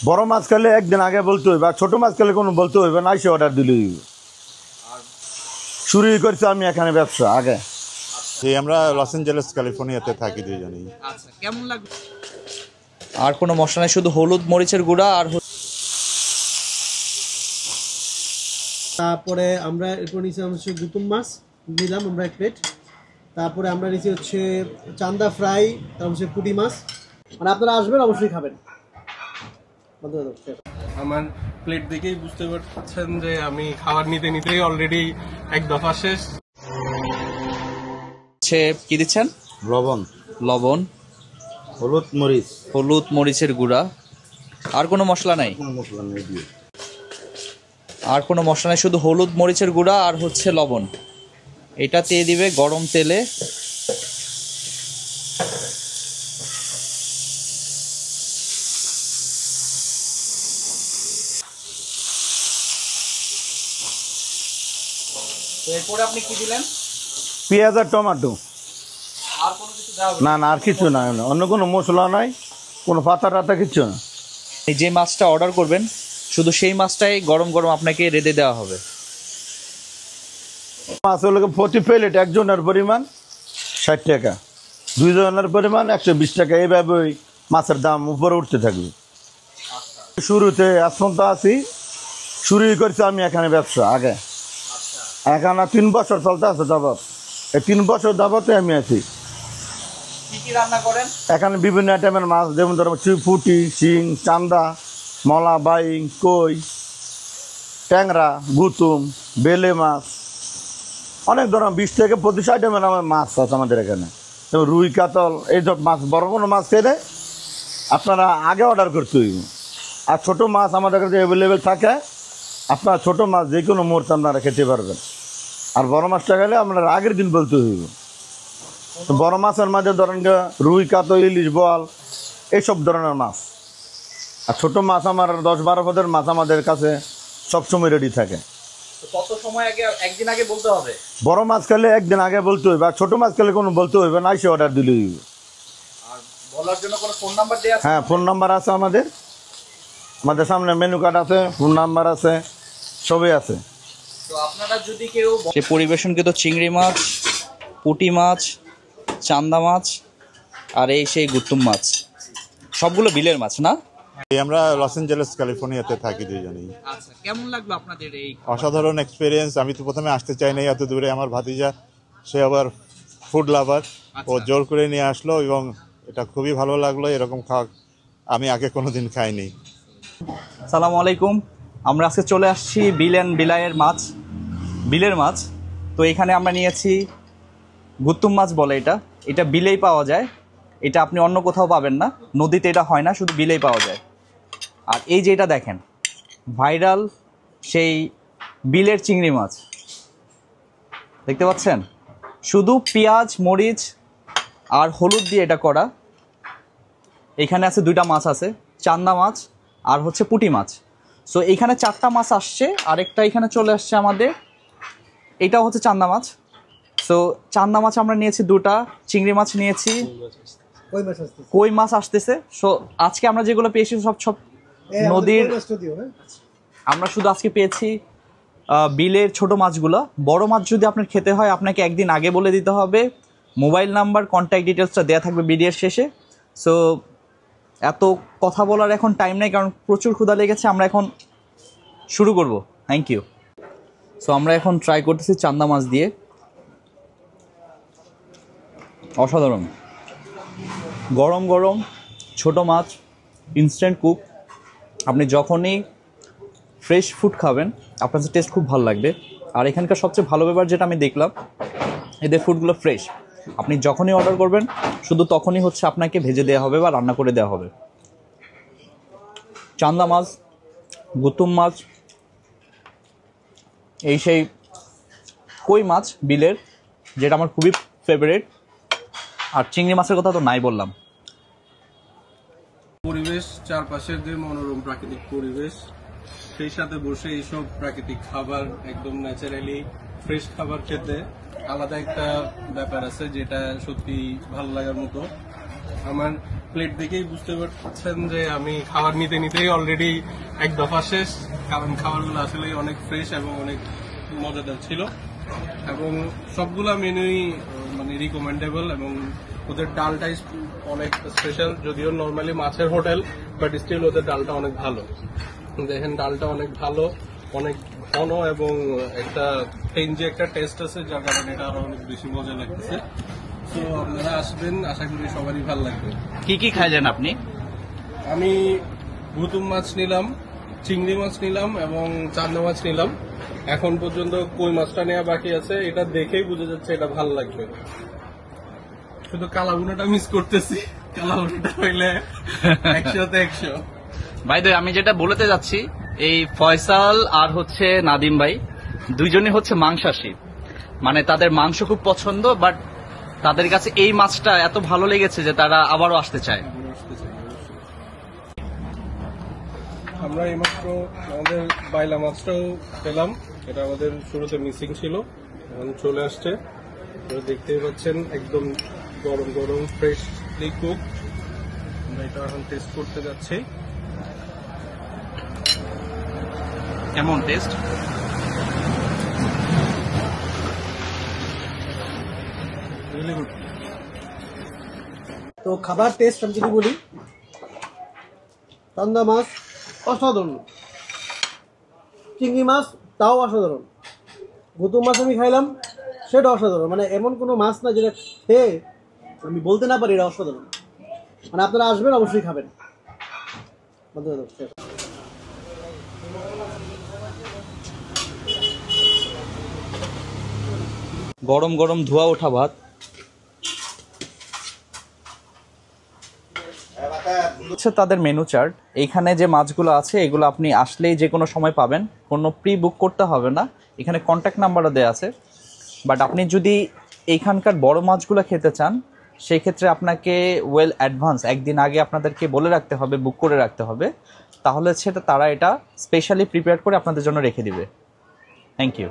বড় মাছ খেলে একদিন আগে বলতে হইবে, আর ছোট মাছ খেলে কোনো বলতে হইবে না, এসে অর্ডার দিলে হইবে। শুরু করছি আমি এখানে ব্যবসা আগে। আমরা লস এঞ্জেলেস ক্যালিফোর্নিয়াতে থাকি দুইজনেই। আচ্ছা, কেমন লাগবে? আর কোনো মশলা নেই, শুধু হলুদ মরিচের গুঁড়া আর তারপরে আমরা এরপর নিচে হচ্ছে গুতুম মাছ নিলাম আমরা এক প্লেট। তারপরে আমরা নিচে হচ্ছে চান্দা ফ্রাই, তারপর হচ্ছে পুঁটি মাছ। মানে আপনারা আসবেন অবশ্যই খাবেন। আমার প্লেট দেখেই বুঝতে পারছেন যে আমি খাবার নিতে নিতেই অলরেডি এক দফা শেষ। কি দিচ্ছেন? লবণ, হলুদ মরিচের গুঁড়া। আর কোনো মশলা নাই? আর কোনো মশলা নেই, শুধু হলুদ মরিচের গুঁড়া আর হচ্ছে লবণ। এটা দিয়ে দিবে গরম তেলে। এরপরে আপনি কি দিলেন? পেঁয়াজ আর টমেটো। আর কোনো কিছু দেওয়া হবে না, আর কিছু না, অন্য কোনো মশলা নাই, কোনো পাতা টাতা কিচ্ছু না। এই যে মাছটা অর্ডার করবেন শুধু সেই মাছটাই গরম গরম আপনাকে রেঁধে দেওয়া হবে। মাছ হলো প্রতি প্লেট একজনের পরিমাণ 60 টাকা, 2 জনের পরিমাণ 120 টাকা। এইভাবে ওই মাছের দাম উপরে উঠতে থাকবে। শুরুতে এখন তো আছি, শুরুই করছি আমি এখানে ব্যবসা আগে। এখানে 3 বছর চলতে আছে যাবত। এই 3 বছর যাবতে আমি আছি। কি কি রান্না করেন? এখানে বিভিন্ন আইটেমের মাছ, যেমন ধরো পুঁটি, শিং, চান্দা, মলা, বাইং, কই, ট্যাংরা, গুতুম, বেলে মাছ, অনেক ধরনের 20 থেকে 25 আইটেমের আমার মাছ আছে আমাদের এখানে। যেমন রুই, কাতল, এইসব মাছ। বড় কোনো মাছ খেলে আপনারা আগে অর্ডার করতে হইব। আর ছোটো মাছ আমাদের কাছে অ্যাভেলেবেল থাকে। আপনার ছোটো মাছ যে কোনো মুহূর্তে আপনারা খেতে পারবেন। আর বড় মাছটা খেলে আপনারা আগের দিন বলতে হইব। তো বড় মাছের মাঝে ধরেন রুই, কাতল, ইলিশ, বোয়াল, এইসব ধরনের মাছ। আর ছোটো মাছ আমার 10-12 পদের মাছ আমাদের কাছে সবসময় রেডি থাকে। কত সময় আগে, একদিন আগে বলতে হবে? বড় মাছ খেলে একদিন আগে বলতে হইবে, আর ছোটো মাছ খেলে কোনো বলতে হইবে না, এসে অর্ডার দিলে হইবে। আর বলার জন্য কোনো ফোন নাম্বার দেওয়া আছে? হ্যাঁ, ফোন নাম্বার আছে আমাদের সামনে মেনু কার্ড আছে, ফোন নাম্বার আছে, সবই আছে। তো আপনারা যদি কেউ সে পরিবেশনকৃত চিংড়ি মাছ, পুঁটি মাছ, চান্দা মাছ আর এই সেই গুতুম মাছ, সবগুলো বিলের মাছ না? আমরা লস এঞ্জেলেস ক্যালিফোর্নিয়াতে থাকি দুইজনেই। আচ্ছা, কেমন লাগলো আপনাদের এই? অসাধারণ এক্সপিরিয়েন্স। আমি তো প্রথমে আসতে চাই নাই এত দূরে। আমার ভাতিজা, সে আবার ফুড লাভার, ও জোর করে নিয়ে আসলো এবং এটা খুবই ভালো লাগলো। এরকম খাওয়া আমি আগে কোনোদিন খাইনি। সালামু আলাইকুম। আমরা আজকে চলে আসছি বিল অ্যান্ড বিলাইয়ের মাছ, বিলের মাছ। তো এখানে আমরা নিয়েছি গুতুম মাছ বলে, এটা বিলেই পাওয়া যায়। এটা আপনি অন্য কোথাও পাবেন না, নদীতে এটা হয় না, শুধু বিলেই পাওয়া যায়। আর এই যে এটা দেখেন, ভাইরাল সেই বিলের চিংড়ি মাছ দেখতে পাচ্ছেন। শুধু পেঁয়াজ, মরিচ আর হলুদ দিয়ে এটা করা। এখানে আছে 2টা মাছ আছে, চান্দা মাছ আর হচ্ছে পুঁটি মাছ। সো এইখানে 4টা মাছ আসছে, আরেকটা এখানে চলে আসছে আমাদের, এটাও হচ্ছে চান্দা মাছ। সো চান্দা মাছ আমরা নিয়েছি 2টা, চিংড়ি মাছ নিয়েছি, কই মাছ আসতেছে। সো আজকে আমরা যেগুলো পেয়েছি সব নদীর। আমরা শুধু আজকে পেয়েছি বিলের ছোট মাছগুলো। বড় মাছ যদি আপনার খেতে হয় আপনাকে একদিন আগে বলে দিতে হবে। মোবাইল নাম্বার, কন্ট্যাক্ট ডিটেলসটা দেওয়া থাকবে ভিডিওর শেষে। সো এত কথা বলার এখন টাইম নেই, কারণ প্রচুর ক্ষুধা লেগেছে। আমরা এখন শুরু করব। Thank you. সো আমরা এখন ট্রাই করতেছি চান্দা মাছ দিয়ে। অসাধারণ, গরম গরম ছোট মাছ, ইনস্ট্যান্ট কুক। আপনি যখনই ফ্রেশ ফুড খাবেন আপনার টেস্ট খুব ভালো লাগবে। আর এখানকার সবচেয়ে ভালো ব্যাপার যেটা আমি দেখলাম, এদের ফুডগুলো ফ্রেশ। আপনি যখনই অর্ডার করবেন শুধু তখনই হচ্ছে আপনাকে ভেজে দেওয়া হবে বা রান্না করে দেওয়া হবে। চান্দা মাছ, গুতুম মাছ, এই সেই কই মাছ বিলের, যেটা আমার খুবই ফেভারিট। আর চিংড়ি মাছের কথা তো নাই বললাম। পরিবেশ, চারপাশের যে মনোরম প্রাকৃতিক পরিবেশ, সেই সাথে বসে এইসব প্রাকৃতিক খাবার, একদম ন্যাচারালি ফ্রেশ খাবার খেতে আলাদা একটা ব্যাপার আছে, যেটা সত্যি ভালো লাগার মতো। আমার প্লেট দেখেই বুঝতে পারছেন যে আমি খাবার নিতে নিতেই অলরেডি এক দফা শেষ, কারণ খাবারগুলো আসলে অনেক ফ্রেশ এবং অনেক মজাদার ছিল এবং সবগুলা মেনুই মানে রিকমেন্ডেবল এবং ওদের ডালটাই অনেক স্পেশাল, যদিও নর্মালি মাছের হোটেল বাট স্টিল ওদের ডালটা অনেক ভালো। দেখেন ডালটা অনেক ভালো, অনেক ঘন এবং একটা টেঞ্জি একটা টেস্ট আছে, যার কারণে এটা আরো অনেক বেশি মজা লাগতেছে। তো আপনারা আসবেন, আশা করি সবারই ভালো লাগবে। কি কি খাইলেন আপনি? আমি গুতুম মাছ নিলাম, চিংড়ি মাছ নিলাম এবং চান্দা মাছ নিলাম। এখন পর্যন্ত কই মাছটা নেওয়া বাকি আছে, এটা দেখেই বোঝা যাচ্ছে এটা ভালো লাগবে। শুধু কালাভুনাটা মিস করতেছি, কালাভুনাটা হইলে 100তে 100। ভাই আমি যেটা বলতে যাচ্ছি, এই ফয়সাল আর হচ্ছে নাদিম ভাই দুইজনই হচ্ছে মাংসাশী, মানে তাদের মাংস খুব পছন্দ, বাট তাদের কাছে এই মাছটা এত ভালো লেগেছে যে তারা আবারও আসতে চায়। আমরা এইমাত্র আমাদের বাইলা মাছটাও পেলাম, এটা আমাদের শুরুতে মিসিং ছিল, এখন চলে আসছে। দেখতেই পাচ্ছেন একদম গরম গরম ফ্রেশলি কুক। আমরা এটা এখন টেস্ট করতে যাচ্ছি। কেমন টেস্ট? Really good. তো খাবার টেস্ট আমি যদি বলি, চান্দা মাছ অসাধারণ, চিংড়ি মাছ তাও অসাধারণ, গুতুম মাছ আমি খাইলাম সেটা অসাধারণ। মানে এমন কোনো মাছ না যেটা খেয়ে আমি বলতে না পারি এটা অসাধারণ। মানে আপনারা আসবেন, অবশ্যই খাবেন। গরম গরম ধোয়া ওঠা ভাত, হচ্ছে তাদের মেনু চার্ট। এইখানে যে মাছগুলো আছে এগুলো আপনি আসলেই যে কোনো সময় পাবেন, কোনো প্রি বুক করতে হবে না। এখানে কন্ট্যাক্ট নাম্বারও দেওয়া আছে। বাট আপনি যদি এইখানকার বড় মাছগুলো খেতে চান, সেই ক্ষেত্রে আপনাকে ওয়েল অ্যাডভান্স একদিন আগে আপনাদেরকে বলে রাখতে হবে, বুক করে রাখতে হবে, তাহলে সেটা তারা এটা স্পেশালি প্রিপেয়ার করে আপনাদের জন্য রেখে দিবে। Thank you.